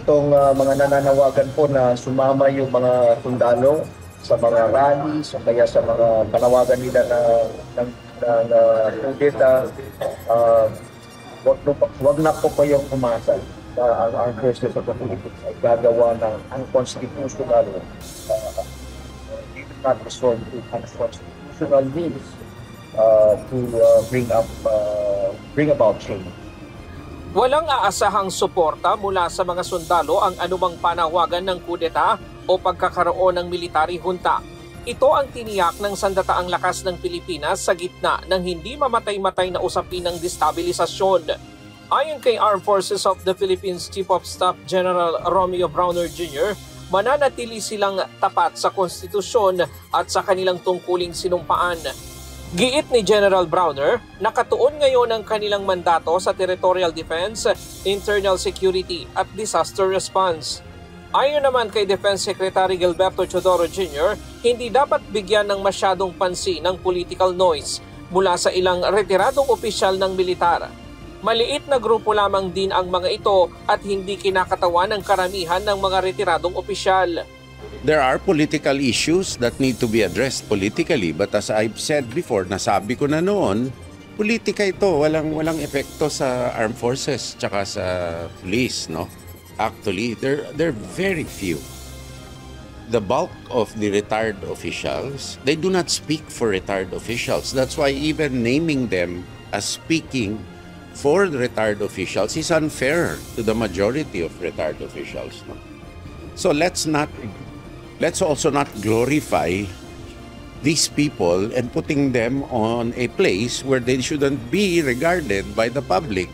itong mga nananawagan po na sumama yung mga sundalo sa mga rallies o kaya sa mga panawagan nila na kudeta, wag na po kayong umasa na ang armed forces of the Philippines ay gagawa ng unconstitutional, not resort to unconstitutional means to bring about change. Walang aasahang suporta mula sa mga sundalo ang anumang panawagan ng kudeta o pagkakaroon ng military junta. Ito ang tiniyak ng Sandataang Lakas ng Pilipinas sa gitna ng hindi mamatay-matay na usapin ng destabilisasyon. Ayon kay Armed Forces of the Philippines Chief of Staff General Romeo Browner Jr., mananatili silang tapat sa konstitusyon at sa kanilang tungkuling sinumpaan. Giit ni General Browner, nakatuon ngayon ang kanilang mandato sa territorial defense, internal security at disaster response. Ayon naman kay Defense Secretary Gilberto Chodoro Jr., hindi dapat bigyan ng masyadong pansin ng political noise mula sa ilang retiradong opisyal ng militar. Maliit na grupo lamang din ang mga ito at hindi kinakatawan ng karamihan ng mga retiradong opisyal. There are political issues that need to be addressed politically, but as I've said before, nasabi ko na noon, politika ito, walang epekto sa armed forces tsaka sa police, no? Actually, they're very few. The bulk of the retired officials, they do not speak for retired officials. That's why even naming them as speaking for the retired officials is unfair to the majority of retired officials, no? So let's also not glorify these people and putting them on a place where they shouldn't be regarded by the public.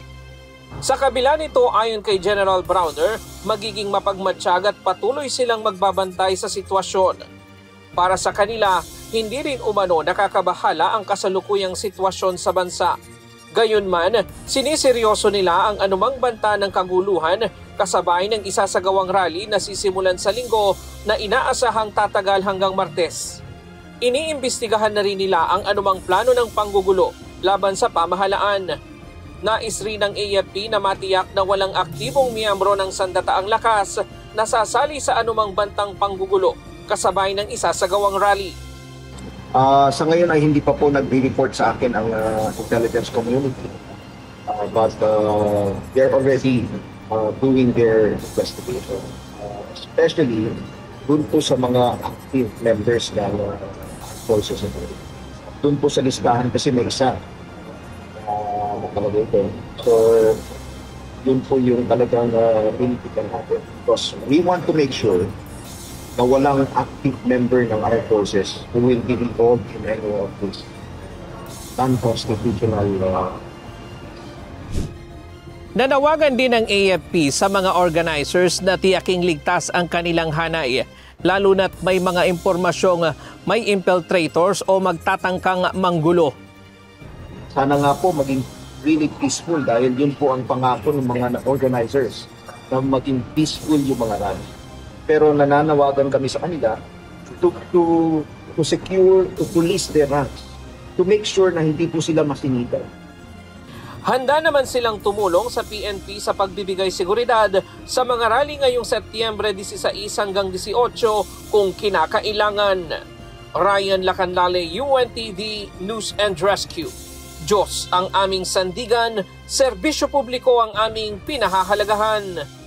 Sa kabila nito, ayon kay General Browner, magiging mapagmatsyag at patuloy silang magbabantay sa sitwasyon. Para sa kanila, hindi rin umano nakakabahala ang kasalukuyang sitwasyon sa bansa. Gayunman, siniseryoso nila ang anumang banta ng kaguluhan kasabay ng isasagawang rally na sisimulan sa Linggo na inaasahang tatagal hanggang Martes. Iniimbestigahan na rin nila ang anumang plano ng panggugulo laban sa pamahalaan. Nais rin ng AFP na matiyak na walang aktibong miyembro ng Sandataang Lakas na sasali sa anumang bantang panggugulo kasabay ng isasagawang rally. Sa ngayon ay hindi pa po nag-report sa akin ang intelligence community, but they're already doing their investigation, especially dun po sa mga active members ng forces. Dun po sa listahan kasi may isa nakalagay ito. So yun po yung talagang pinitikan natin, because we want to make sure na walang active member ng armed forces who will be involved in any of this unconstitutional Nanawagan din ng AFP sa mga organizers na tiyaking ligtas ang kanilang hanay, lalo na't may mga impormasyong may infiltrators o magtatangkang manggulo. Sana nga po maging really peaceful, dahil yun po ang pangako ng mga organizers, na maging peaceful yung mga rally. Pero nananawagan kami sa kanila to secure, to police their ranks, to make sure na hindi po sila masinita. Handa naman silang tumulong sa PNP sa pagbibigay seguridad sa mga rally ngayong Setyembre 16 hanggang 18 kung kinakailangan. Ryan Lacanlale, UNTV News and Rescue. Diyos ang aming sandigan, serbisyo publiko ang aming pinahahalagahan.